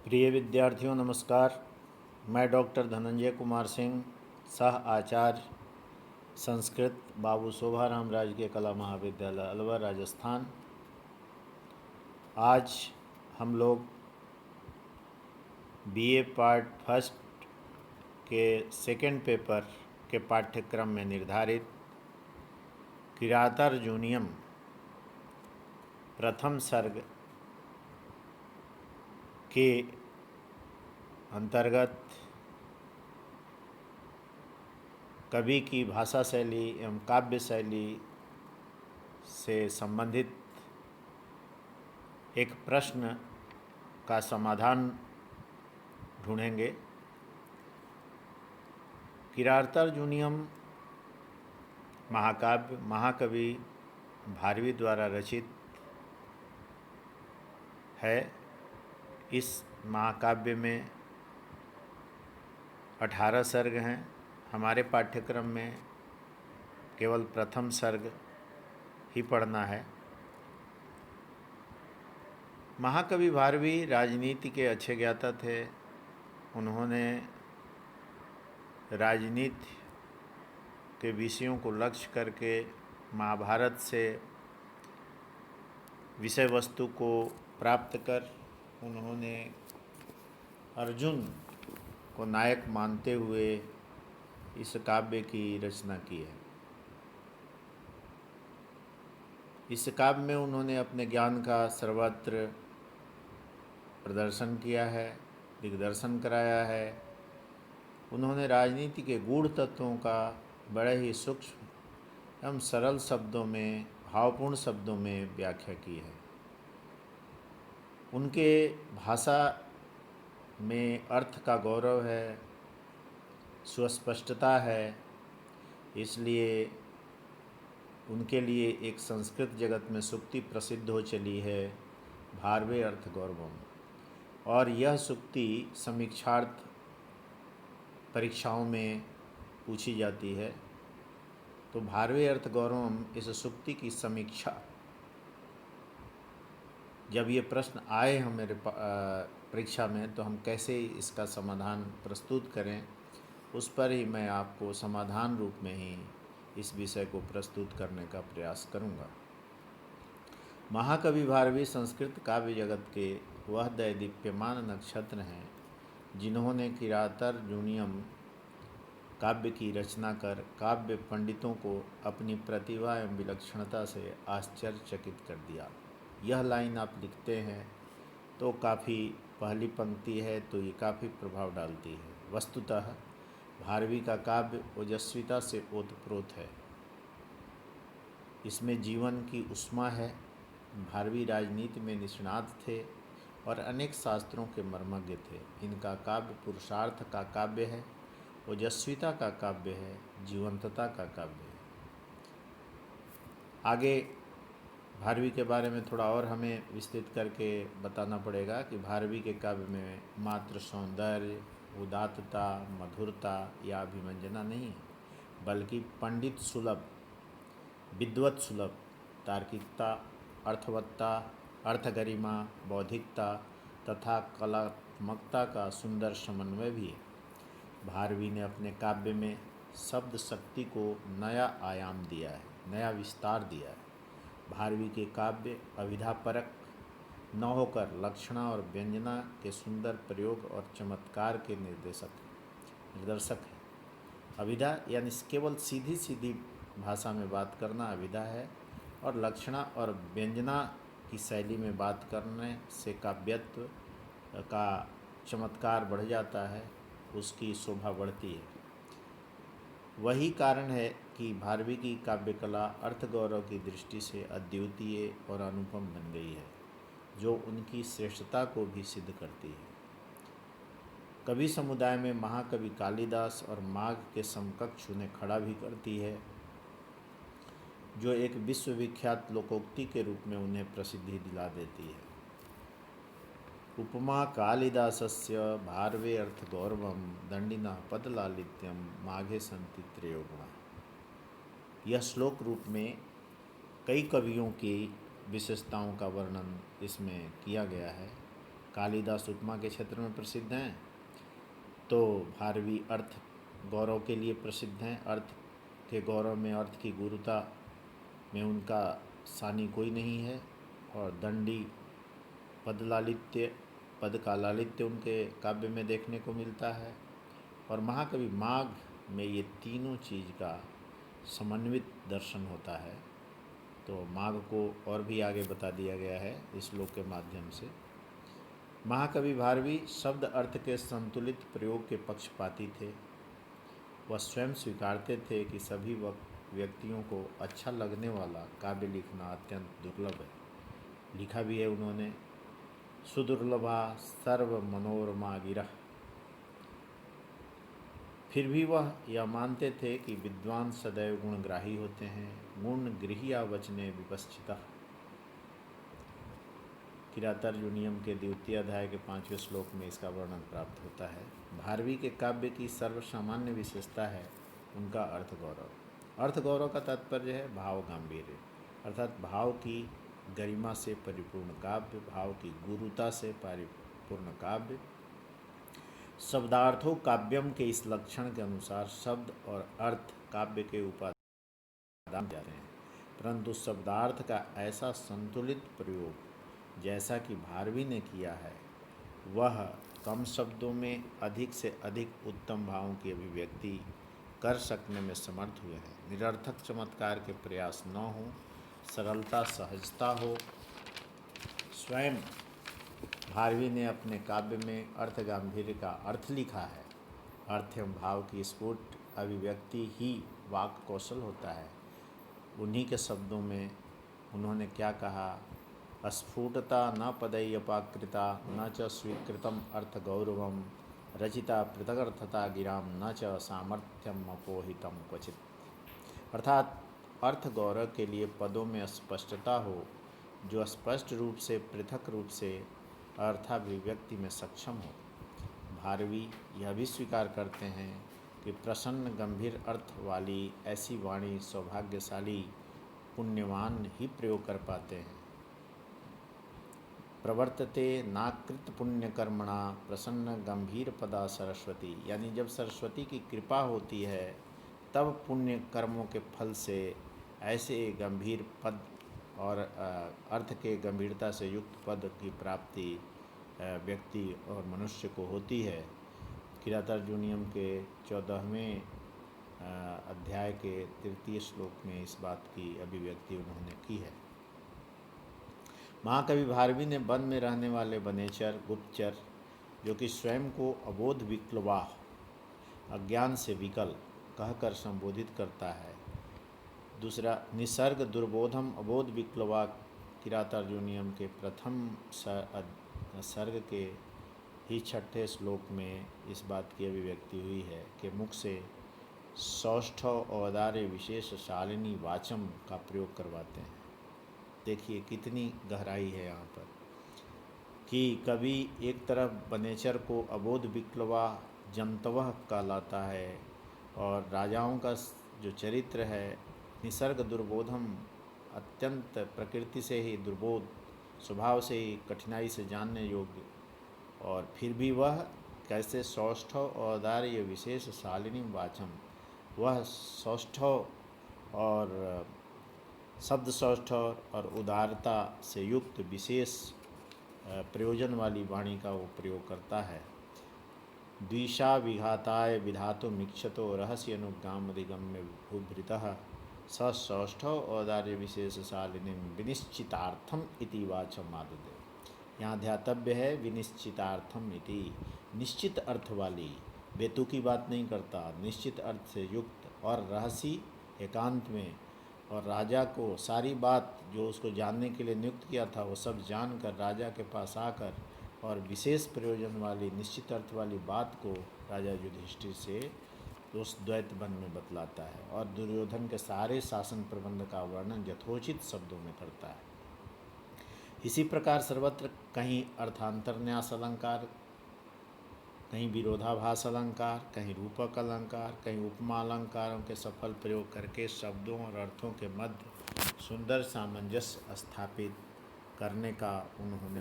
प्रिय विद्यार्थियों नमस्कार। मैं डॉक्टर धनंजय कुमार सिंह, सह आचार्य संस्कृत, बाबू शोभाराम राजकीय कला महाविद्यालय अलवर, राजस्थान। आज हम लोग बीए पार्ट फर्स्ट के सेकेंड पेपर के पाठ्यक्रम में निर्धारित किरातार्जुनीयम प्रथम सर्ग के अंतर्गत कवि की भाषा शैली एवं काव्य शैली से संबंधित एक प्रश्न का समाधान ढूंढेंगे। किरातार्जुनीयम महाकाव्य महाकवि भारवी द्वारा रचित है। इस महाकाव्य में 18 सर्ग हैं। हमारे पाठ्यक्रम में केवल प्रथम सर्ग ही पढ़ना है। महाकवि भारवी राजनीति के अच्छे ज्ञाता थे। उन्होंने राजनीति के विषयों को लक्ष्य करके महाभारत से विषय वस्तु को प्राप्त कर उन्होंने अर्जुन को नायक मानते हुए इस काव्य की रचना की है। इस काव्य में उन्होंने अपने ज्ञान का सर्वत्र प्रदर्शन किया है, दिग्दर्शन कराया है। उन्होंने राजनीति के गूढ़ तत्वों का बड़े ही सूक्ष्म एवं सरल शब्दों में, भावपूर्ण शब्दों में व्याख्या की है। उनके भाषा में अर्थ का गौरव है, सुस्पष्टता है। इसलिए उनके लिए एक संस्कृत जगत में सूक्ति प्रसिद्ध हो चली है, भारवे अर्थ गौरवम। और यह सूक्ति समीक्षार्थ परीक्षाओं में पूछी जाती है। तो भारवे अर्थ गौरवम इस सूक्ति की समीक्षा, जब ये प्रश्न आए हमारे परीक्षा में, तो हम कैसे इसका समाधान प्रस्तुत करें, उस पर ही मैं आपको समाधान रूप में ही इस विषय को प्रस्तुत करने का प्रयास करूंगा। महाकवि भारवी संस्कृत काव्य जगत के वह दैदीप्यमान नक्षत्र हैं जिन्होंने किरातार्जुनीयम काव्य की रचना कर काव्य पंडितों को अपनी प्रतिभा एवं विलक्षणता से आश्चर्यचकित कर दिया। यह लाइन आप लिखते हैं तो काफ़ी, पहली पंक्ति है तो ये काफ़ी प्रभाव डालती है। वस्तुतः भारवी का काव्य ओजस्विता से ओतप्रोत है। इसमें जीवन की उष्मा है। भारवी राजनीति में निष्णात थे और अनेक शास्त्रों के मर्मज्ञ थे। इनका काव्य पुरुषार्थ का काव्य है, ओजस्विता का काव्य है, जीवंतता का काव्य है। आगे भारवी के बारे में थोड़ा और हमें विस्तृत करके बताना पड़ेगा कि भारवी के काव्य में मात्र सौंदर्य, उदात्तता, मधुरता या अभिमंजना नहीं है, बल्कि पंडित सुलभ, विद्वत सुलभ तार्किकता, अर्थवत्ता, अर्थगरिमा, बौद्धिकता तथा कलात्मकता का सुंदर समन्वय भी है। भारवी ने अपने काव्य में शब्द शक्ति को नया आयाम दिया है, नया विस्तार दिया है। भारवी के काव्य अभिधापरक न होकर लक्षणा और व्यंजना के सुंदर प्रयोग और चमत्कार के निर्दर्शक है। अभिधा यानी केवल सीधी सीधी भाषा में बात करना अभिधा है, और लक्षणा और व्यंजना की शैली में बात करने से काव्यत्व का चमत्कार बढ़ जाता है, उसकी शोभा बढ़ती है। वही कारण है कि भारवी की काव्य कला अर्थ गौरव की दृष्टि से अद्वितीय और अनुपम बन गई है, जो उनकी श्रेष्ठता को भी सिद्ध करती है। कवि समुदाय में महाकवि कालिदास और माघ के समकक्ष उन्हें खड़ा भी करती है, जो एक विश्वविख्यात लोकोक्ति के रूप में उन्हें प्रसिद्धि दिला देती है। उपमा कालिदासस्य भारवे अर्थ गौरवम दंडिनः पदलालित्यम माघे सन्ति त्रयो गुणा। यह श्लोक रूप में कई कवियों की विशेषताओं का वर्णन इसमें किया गया है। कालिदास उपमा के क्षेत्र में प्रसिद्ध हैं, तो भारवी अर्थ गौरव के लिए प्रसिद्ध हैं। अर्थ के गौरव में, अर्थ की गुरुता में उनका सानी कोई नहीं है। और दंडी पद का लालित्य उनके काव्य में देखने को मिलता है। और महाकवि माघ में ये तीनों चीज़ का समन्वित दर्शन होता है। तो माघ को और भी आगे बता दिया गया है इस श्लोक के माध्यम से। महाकवि भारवी शब्द अर्थ के संतुलित प्रयोग के पक्षपाती थे। वह स्वयं स्वीकारते थे कि सभी व्यक्तियों को अच्छा लगने वाला काव्य लिखना अत्यंत दुर्लभ है। लिखा भी है उन्होंने, सुदुर्लभा सर्व मनोरमा गिरह। फिर भी वह यह मानते थे कि विद्वान सदैव गुणग्राही होते हैं। गुण गृह्या वचने विपश्चितः। किरातार्जुनीयम के द्वितीय अध्याय के 5वें श्लोक में इसका वर्णन प्राप्त होता है। भारवी के काव्य की सर्वसामान्य विशेषता है उनका अर्थ गौरव। अर्थ गौरव का तात्पर्य है भाव गांभीर्य, अर्थात भाव की गरिमा से परिपूर्ण काव्य, भाव की गुरुता से परिपूर्ण काव्य। शब्दार्थों काव्यम के इस लक्षण के अनुसार शब्द और अर्थ काव्य के उपादान जा रहे हैं, परंतु शब्दार्थ का ऐसा संतुलित प्रयोग जैसा कि भारवी ने किया है, वह कम शब्दों में अधिक से अधिक उत्तम भावों की अभिव्यक्ति कर सकने में समर्थ हुए हैं। निरर्थक चमत्कार के प्रयास न हो, सरलता सहजता हो। स्वयं भारवी ने अपने काव्य में अर्थ गांभीर्य का अर्थ लिखा है। अर्थ एवं भाव की स्फुट अभिव्यक्ति ही वाक् कौशल होता है। उन्हीं के शब्दों में उन्होंने क्या कहा, स्फुटता न पदैयपाकृता न च स्वीकृतम अर्थ गौरवम रचिता पृथगर्थता गिराम न च सामर्थ्यम अपोहितम क्वचित। अर्थात अर्थ गौरव के लिए पदों में स्पष्टता हो, जो स्पष्ट रूप से पृथक रूप से अर्थाभिव्यक्ति में सक्षम हो। भारवी यह भी स्वीकार करते हैं कि प्रसन्न गंभीर अर्थ वाली ऐसी वाणी सौभाग्यशाली पुण्यवान ही प्रयोग कर पाते हैं। प्रवर्तते नाकृत पुण्य कर्मणा प्रसन्न गंभीर पदा सरस्वती। यानी जब सरस्वती की कृपा होती है तब पुण्य कर्मों के फल से ऐसे गंभीर पद और अर्थ के गंभीरता से युक्त पद की प्राप्ति व्यक्ति और मनुष्य को होती है। किरातार्जुनीयम के 14वें अध्याय के 3 श्लोक में इस बात की अभिव्यक्ति उन्होंने की है। महाकवि भारवी ने वन में रहने वाले वनेचर, गुप्तचर, जो कि स्वयं को अबोध विक्लवाह, अज्ञान से विकल कहकर संबोधित करता है। दूसरा, निसर्ग दुर्बोधम अबोध विक्लवा। किरातार्जुनीयम के प्रथम सर्ग के ही 6ठे श्लोक में इस बात की अभिव्यक्ति हुई है कि मुख से सौष्ठव औदार्य विशेष शालिनी वाचम का प्रयोग करवाते हैं। देखिए कितनी गहराई है यहाँ पर कि कवि एक तरफ वनेचर को अबोध विक्लवा जंतवह कहलाता है, और राजाओं का जो चरित्र है निसर्ग दुर्बोधम, अत्यंत प्रकृति से ही दुर्बोध, स्वभाव से ही कठिनाई से जानने योग्य, और फिर भी वह कैसे सौष्ठव औदार्य विशेष शालिनी वाचम, वह सौष्ठव और शब्द सौष्ठव और उदारता से युक्त विशेष प्रयोजन वाली वाणी का वो प्रयोग करता है। द्विषा विघाताय विधातु मिक्षतो रहस्य अनुगामधिगम्य भूभृतः स सौष्ठव औदार्य विशेष शालिनी विनिश्चितार्थम इति वाचम आददे। यहाँ ध्यातव्य है विनिश्चितार्थम इति, निश्चित अर्थ वाली, बेतु की बात नहीं करता, निश्चित अर्थ से युक्त और रहस्य एकांत में, और राजा को सारी बात जो उसको जानने के लिए नियुक्त किया था वो सब जानकर राजा के पास आकर और विशेष प्रयोजन वाली निश्चित अर्थ वाली बात को राजा युधिष्ठिर से उस द्वैत वन में बतलाता है, और दुर्योधन के सारे शासन प्रबंध का वर्णन यथोचित शब्दों में करता है। इसी प्रकार सर्वत्र कहीं अर्थांतरन्यास अलंकार, कहीं विरोधाभास अलंकार, कहीं रूपक अलंकार, कहीं उपमा अलंकारों के सफल प्रयोग करके शब्दों और अर्थों के मध्य सुंदर सामंजस्य स्थापित करने का उन्होंने